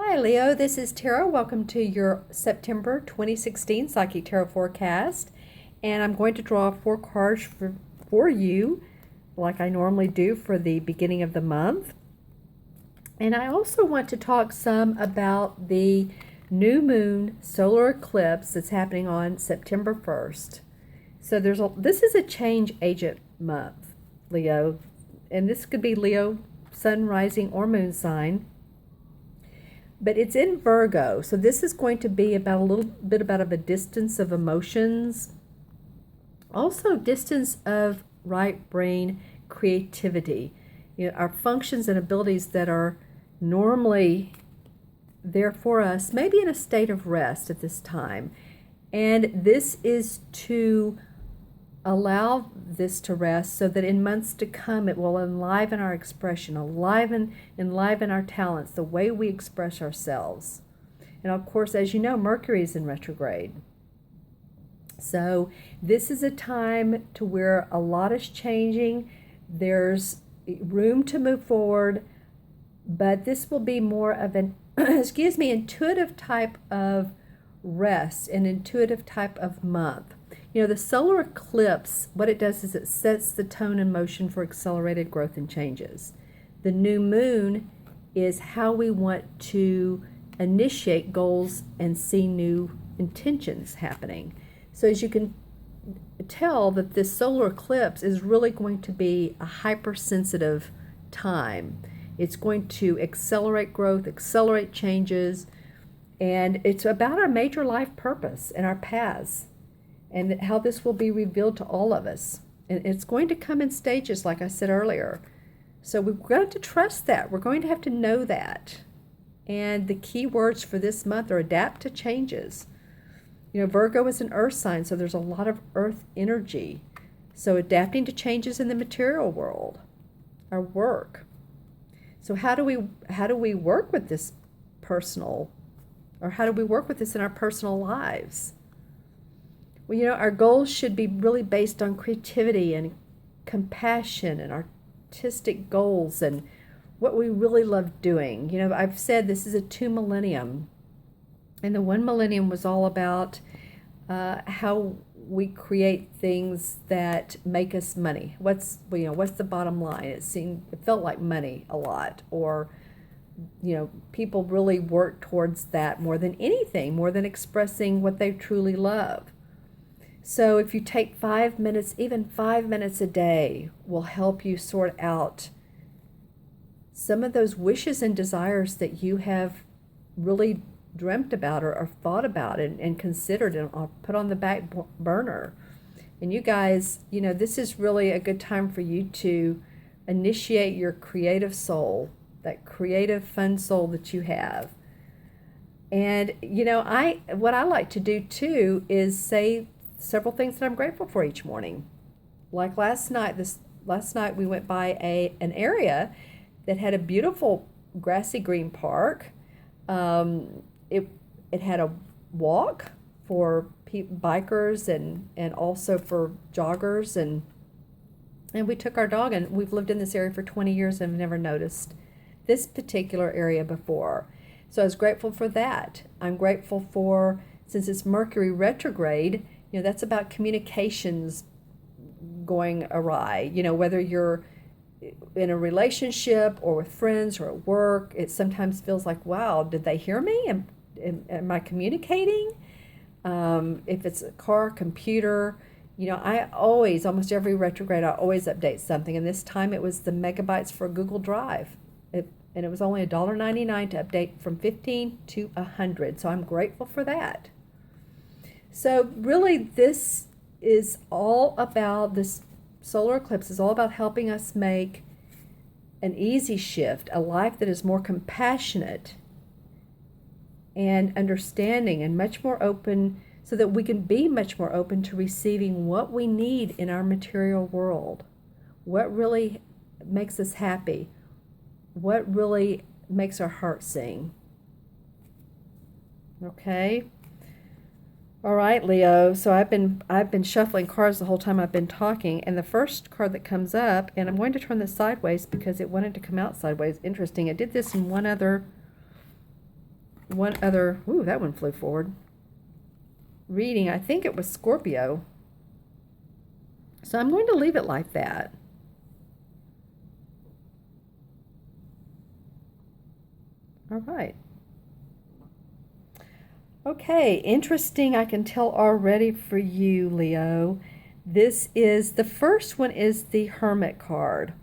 Hi, Leo. This is Tara. Welcome to your September 2016 Psychic Tarot forecast. And I'm going to draw 4 cards for you, like I normally do for the beginning of the month. And I also want to talk some about the new moon solar eclipse that's happening on September 1st. So this is a change agent month, Leo. And this could be Leo, sun, rising, or moon sign. But it's in Virgo, so this is going to be about a little bit about a distance of emotions, also distance of right brain creativity. Our functions and abilities that are normally there for us, maybe in a state of rest at this time. And this is to allow this to rest so that in months to come it will enliven our expression, enliven our talents, the way we express ourselves. And of course, as you know, Mercury is in retrograde. So this is a time to where a lot is changing. There's room to move forward, but this will be more of an intuitive type of rest, an intuitive type of month. The solar eclipse, what it does is it sets the tone and motion for accelerated growth and changes. The new moon is how we want to initiate goals and see new intentions happening. So as you can tell, that this solar eclipse is really going to be a hypersensitive time. It's going to accelerate growth, accelerate changes, and it's about our major life purpose and our paths, and how this will be revealed to all of us. And it's going to come in stages, like I said earlier. So we've got to trust that. We're going to have to know that. And the key words for this month are adapt to changes. Virgo is an earth sign, so there's a lot of earth energy. So adapting to changes in the material world, our work. So how do we work with this personal, or how do we work with this in our personal lives? Well, our goals should be really based on creativity and compassion and artistic goals and what we really love doing. I've said this is a 2 millennium, and the 1 millennium was all about how we create things that make us money. What's the bottom line? It felt like money a lot, or people really work towards that more than anything, more than expressing what they truly love. So if you take 5 minutes, even 5 minutes a day will help you sort out some of those wishes and desires that you have really dreamt about or thought about and considered and put on the back burner. And you guys, this is really a good time for you to initiate your creative soul, that creative fun soul that you have. And what I like to do too is say several things that I'm grateful for each morning. Like last night we went by an area that had a beautiful grassy green park. It had a walk for bikers and also for joggers, and we took our dog, and we've lived in this area for 20 years and have never noticed this particular area before. So I was grateful for that. I'm grateful for, since it's Mercury retrograde, that's about communications going awry. Whether you're in a relationship or with friends or at work, it sometimes feels like, wow, did they hear me? Am I communicating? If it's a car, computer, I always, almost every retrograde, I always update something. And this time it was the megabytes for Google Drive. And it was only $1.99 to update from 15 to 100. So I'm grateful for that. So really, this is all about, this solar eclipse is all about helping us make an easy shift, a life that is more compassionate and understanding and much more open, so that we can be much more open to receiving what we need in our material world. What really makes us happy? What really makes our heart sing? Okay? All right, Leo. So I've been shuffling cards the whole time I've been talking, and the first card that comes up, and I'm going to turn this sideways because it wanted to come out sideways. Interesting. It did this in one other one other, ooh, that one flew forward, reading. I think it was Scorpio. So I'm going to leave it like that. All right. Okay, interesting, I can tell already for you, Leo. This is, the first one is the Hermit card.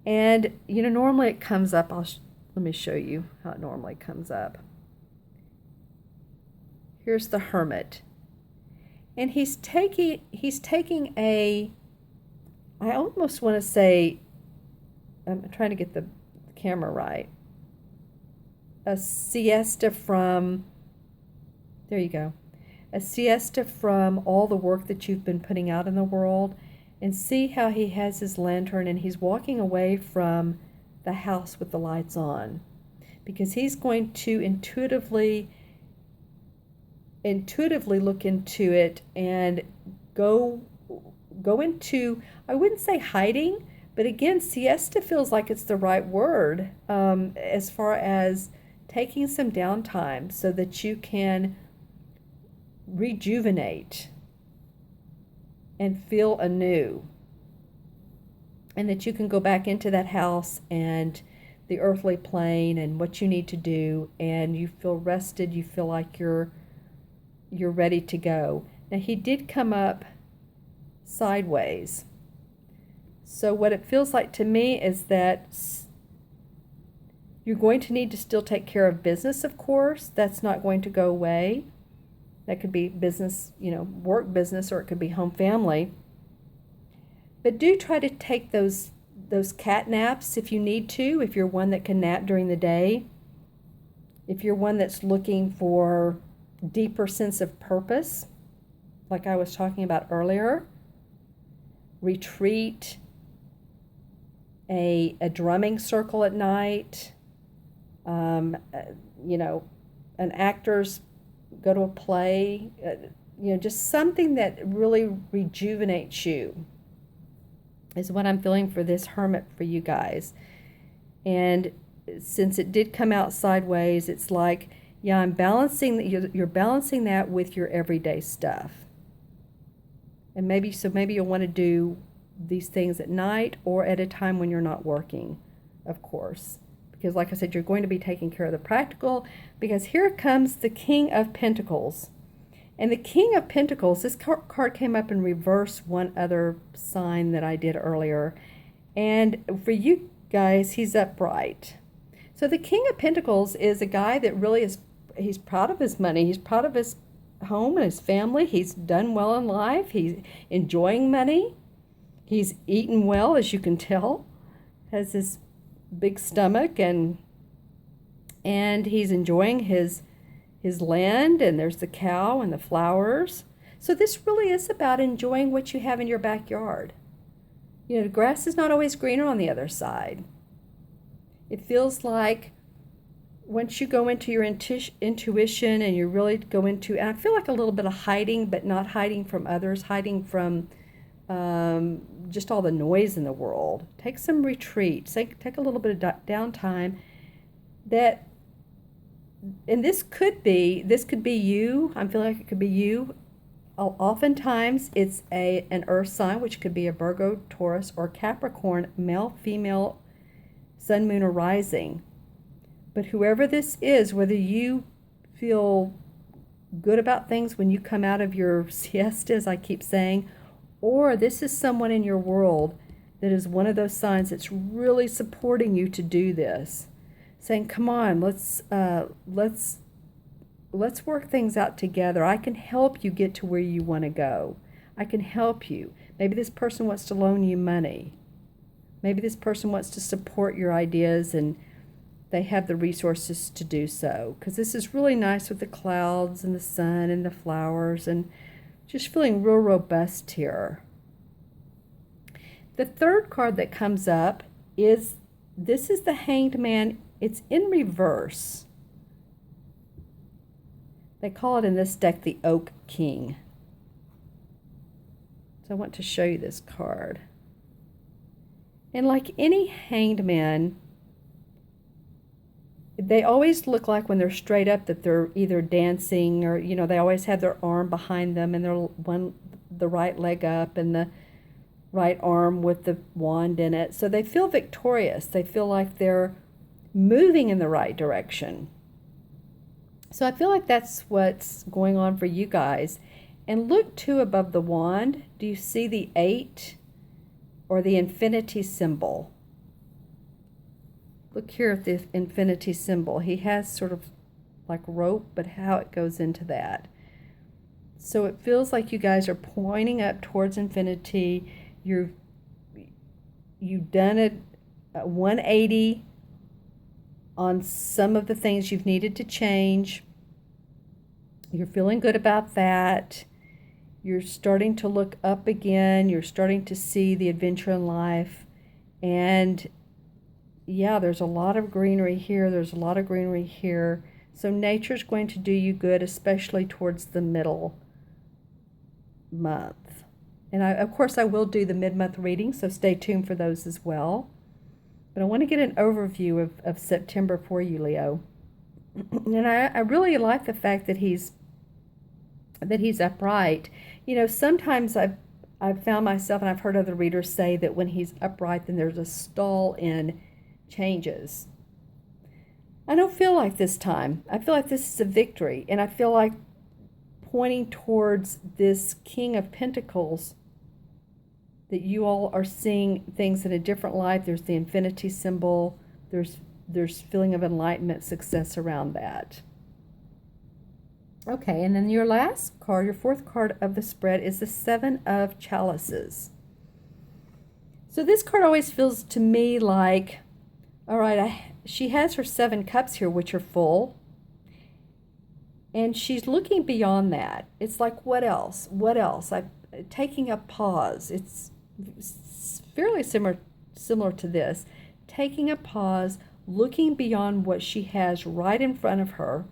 And, you know, normally it comes up, let me show you how it normally comes up. Here's the Hermit. And he's taking a, I almost want to say, I'm trying to get the camera right, a siesta from, there you go, a siesta from all the work that you've been putting out in the world. And see how he has his lantern and he's walking away from the house with the lights on, because he's going to intuitively look into it and go into, I wouldn't say hiding, but again, siesta feels like it's the right word, as far as taking some downtime so that you can rejuvenate and feel anew, and that you can go back into that house and the earthly plane and what you need to do, and you feel rested, you feel like you're ready to go. Now he did come up sideways, so what it feels like to me is that you're going to need to still take care of business, of course. That's not going to go away. That could be business, you know, work business, or it could be home family. But do try to take those cat naps if you need to, if you're one that can nap during the day. If you're one that's looking for deeper sense of purpose, like I was talking about earlier, retreat, a drumming circle at night, you know, an actor's go to a play, you know, just something that really rejuvenates you is what I'm feeling for this Hermit for you guys. And since it did come out sideways, it's like, yeah, I'm balancing, you're balancing that with your everyday stuff. And maybe you'll want to do these things at night or at a time when you're not working, of course. Because like I said, you're going to be taking care of the practical, because here comes the King of Pentacles. And the King of Pentacles, this card came up in reverse one other sign that I did earlier. And for you guys, he's upright. So the King of Pentacles is a guy that really is, he's proud of his money. He's proud of his home and his family. He's done well in life. He's enjoying money. He's eaten well, as you can tell. Has this big stomach, and he's enjoying his land, and there's the cow and the flowers. So this really is about enjoying what you have in your backyard. You know, the grass is not always greener on the other side. It feels like once you go into your intuition and you really go into, and I feel like a little bit of hiding, but not hiding from others, hiding from just all the noise in the world. Take some retreat. Take a little bit of downtime. And this could be you. I'm feeling like it could be you. Oftentimes it's an earth sign, which could be a Virgo, Taurus, or Capricorn, male, female, sun, moon, or rising. But whoever this is, whether you feel good about things when you come out of your siesta, as I keep saying, or this is someone in your world that is one of those signs that's really supporting you to do this, saying, come on, let's work things out together. I can help you get to where you want to go. I can help you. Maybe this person wants to loan you money. Maybe this person wants to support your ideas, and they have the resources to do so. Because this is really nice with the clouds and the sun and the flowers, and just feeling real robust here. The third card that comes up is, this is the Hanged Man. It's in reverse. They call it in this deck the Oak King. So I want to show you this card. And like any Hanged Man, they always look like when they're straight up that they're either dancing or, they always have their arm behind them and the right leg up and the right arm with the wand in it. So they feel victorious. They feel like they're moving in the right direction. So I feel like that's what's going on for you guys. And look too above the wand. Do you see the 8 or the infinity symbol? Look here at the infinity symbol. He has sort of like rope, but how it goes into that. So it feels like you guys are pointing up towards infinity. You've done it 180 on some of the things you've needed to change. You're feeling good about that. You're starting to look up again. You're starting to see the adventure in life. And yeah, there's a lot of greenery here. There's a lot of greenery here. So nature's going to do you good, especially towards the middle month. And of course, I will do the mid-month reading, so stay tuned for those as well. But I want to get an overview of September for you, Leo. And I really like the fact that he's upright. Sometimes I've found myself, and I've heard other readers say that when he's upright, then there's a stall in changes. I don't feel like this time. I feel like this is a victory, and I feel like pointing towards this King of Pentacles, that you all are seeing things in a different light. There's the infinity symbol. There's feeling of enlightenment, success around that. Okay, and then your last card, your fourth card of the spread, is the 7 of Chalices. So this card always feels to me like, all right, she has her 7 cups here, which are full. And she's looking beyond that. It's like, what else? What else? I'm taking a pause. It's fairly similar to this. Taking a pause, looking beyond what she has right in front of her.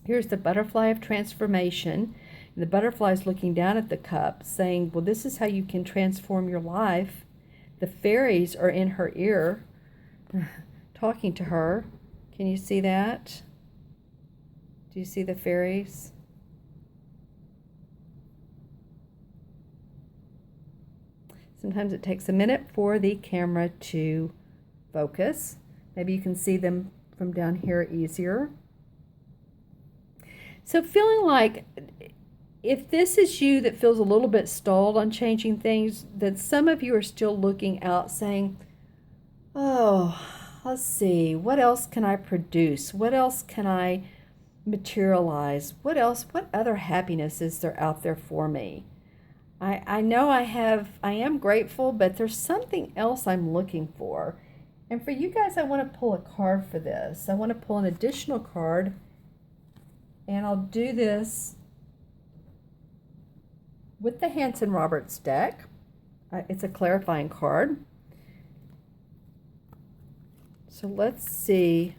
Here's the butterfly of transformation. The butterfly is looking down at the cup, saying, well, this is how you can transform your life. The fairies are in her ear, talking to her. Can you see that? Do you see the fairies? Sometimes it takes a minute for the camera to focus. Maybe you can see them from down here easier. So feeling like if this is you that feels a little bit stalled on changing things, that some of you are still looking out saying, oh, let's see, what else can I produce? What else can I materialize? What other happiness is there out there for me? I know I am grateful, but there's something else I'm looking for. And for you guys, I want to pull a card for this. I want to pull an additional card, and I'll do this with the Hanson Roberts deck. It's a clarifying card. So let's see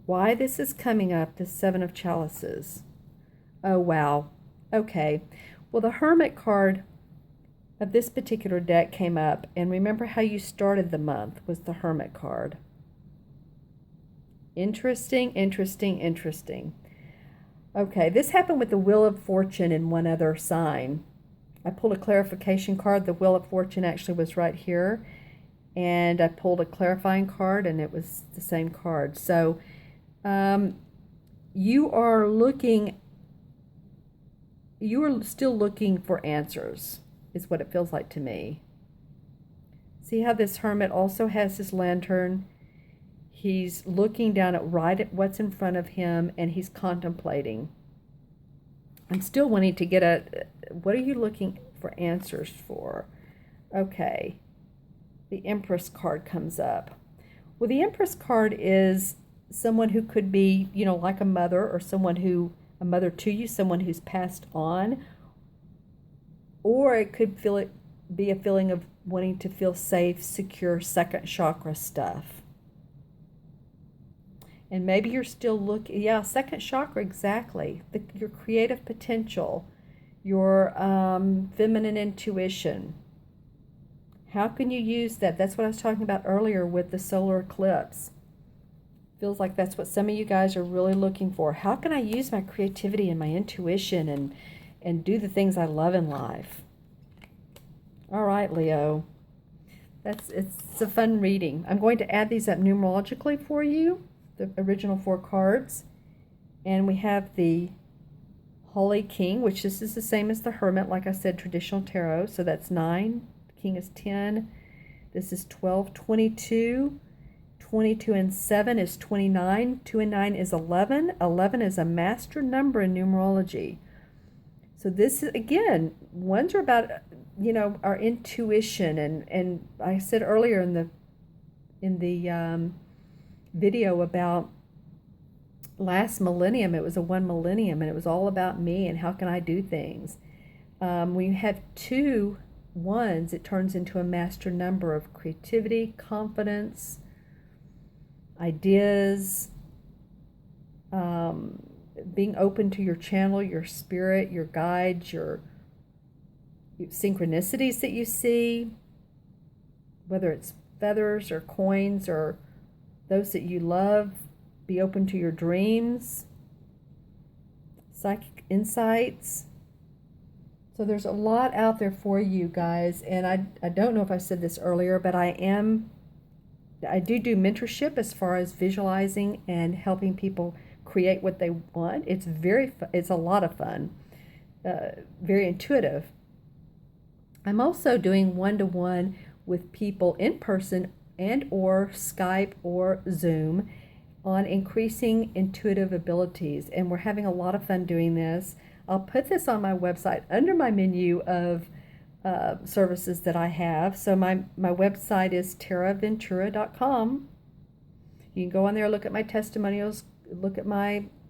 why this is coming up, the 7 of Chalices. Oh, wow. Okay. Well, the Hermit card of this particular deck came up, and remember how you started the month was the Hermit card. Interesting, interesting, interesting. Okay, this happened with the Wheel of Fortune and one other sign. I pulled a clarification card. The Wheel of Fortune actually was right here, and I pulled a clarifying card, and it was the same card. So you are still looking for answers, is what it feels like to me. See how this Hermit also has his lantern? He's looking down at what's in front of him, and he's contemplating. I'm still wanting to get what are you looking for answers for? Okay. The Empress card comes up. Well, the Empress card is someone who could be, like a mother, or a mother to you, someone who's passed on. Or it could be a feeling of wanting to feel safe, secure, second chakra stuff. And maybe you're still looking, second chakra, exactly. Your creative potential, your feminine intuition. How can you use that? That's what I was talking about earlier with the solar eclipse. Feels like that's what some of you guys are really looking for. How can I use my creativity and my intuition and do the things I love in life? All right, Leo. It's a fun reading. I'm going to add these up numerologically for you, the original 4 cards. And we have the Holy King, which this is the same as the Hermit, like I said, traditional tarot. So that's 9. The King is 10. This is 12, 22. 22 and 7 is 29. 2 and 9 is 11. 11 is a master number in numerology. So this is, again, ones are about, our intuition. And I said earlier in the video about last millennium, it was a 1 millennium, and it was all about me and how can I do things. When you have 2 1s, it turns into a master number of creativity, confidence, ideas, being open to your channel, your spirit, your guides, your synchronicities that you see, whether it's feathers or coins or those that you love. Be open to your dreams, psychic insights. So there's a lot out there for you guys, and I don't know if I said this earlier, but I do mentorship as far as visualizing and helping people create what they want. It's a lot of fun, very intuitive. I'm also doing one-to-one with people in person and or Skype or Zoom on increasing intuitive abilities, and we're having a lot of fun doing this. I'll put this on my website under my menu of services that I have. So my website is Ventura.com. You can go on there, look at my testimonials, look at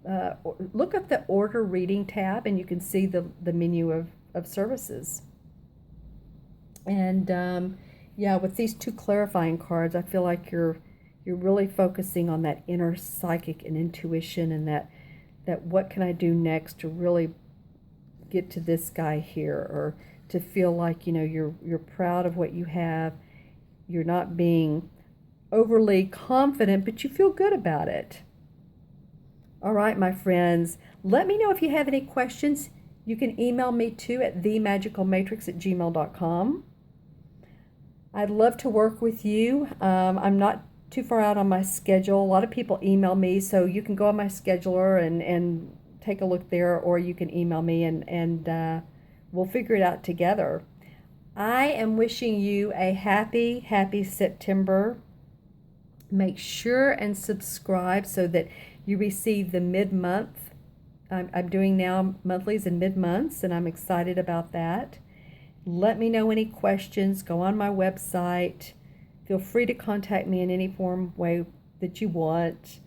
the order reading tab, and you can see the menu of services. And yeah, with these 2 clarifying cards, I feel like you're really focusing on that inner psychic and intuition, and that what can I do next to really get to this guy here, or to feel like you're proud of what you have. You're not being overly confident, but you feel good about it. All right, my friends, let me know if you have any questions. You can email me too at themagicalmatrix@gmail.com. I'd love to work with you. I'm not too far out on my schedule. A lot of people email me, so you can go on my scheduler and take a look there, or you can email me and we'll figure it out together. I am wishing you a happy, happy September. Make sure and subscribe so that you receive the mid-month. I'm doing now monthlies and mid-months, and I'm excited about that. Let me know any questions. Go on my website. Feel free to contact me in any way that you want.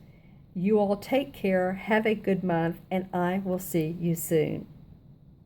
You all take care, have a good month, and I will see you soon.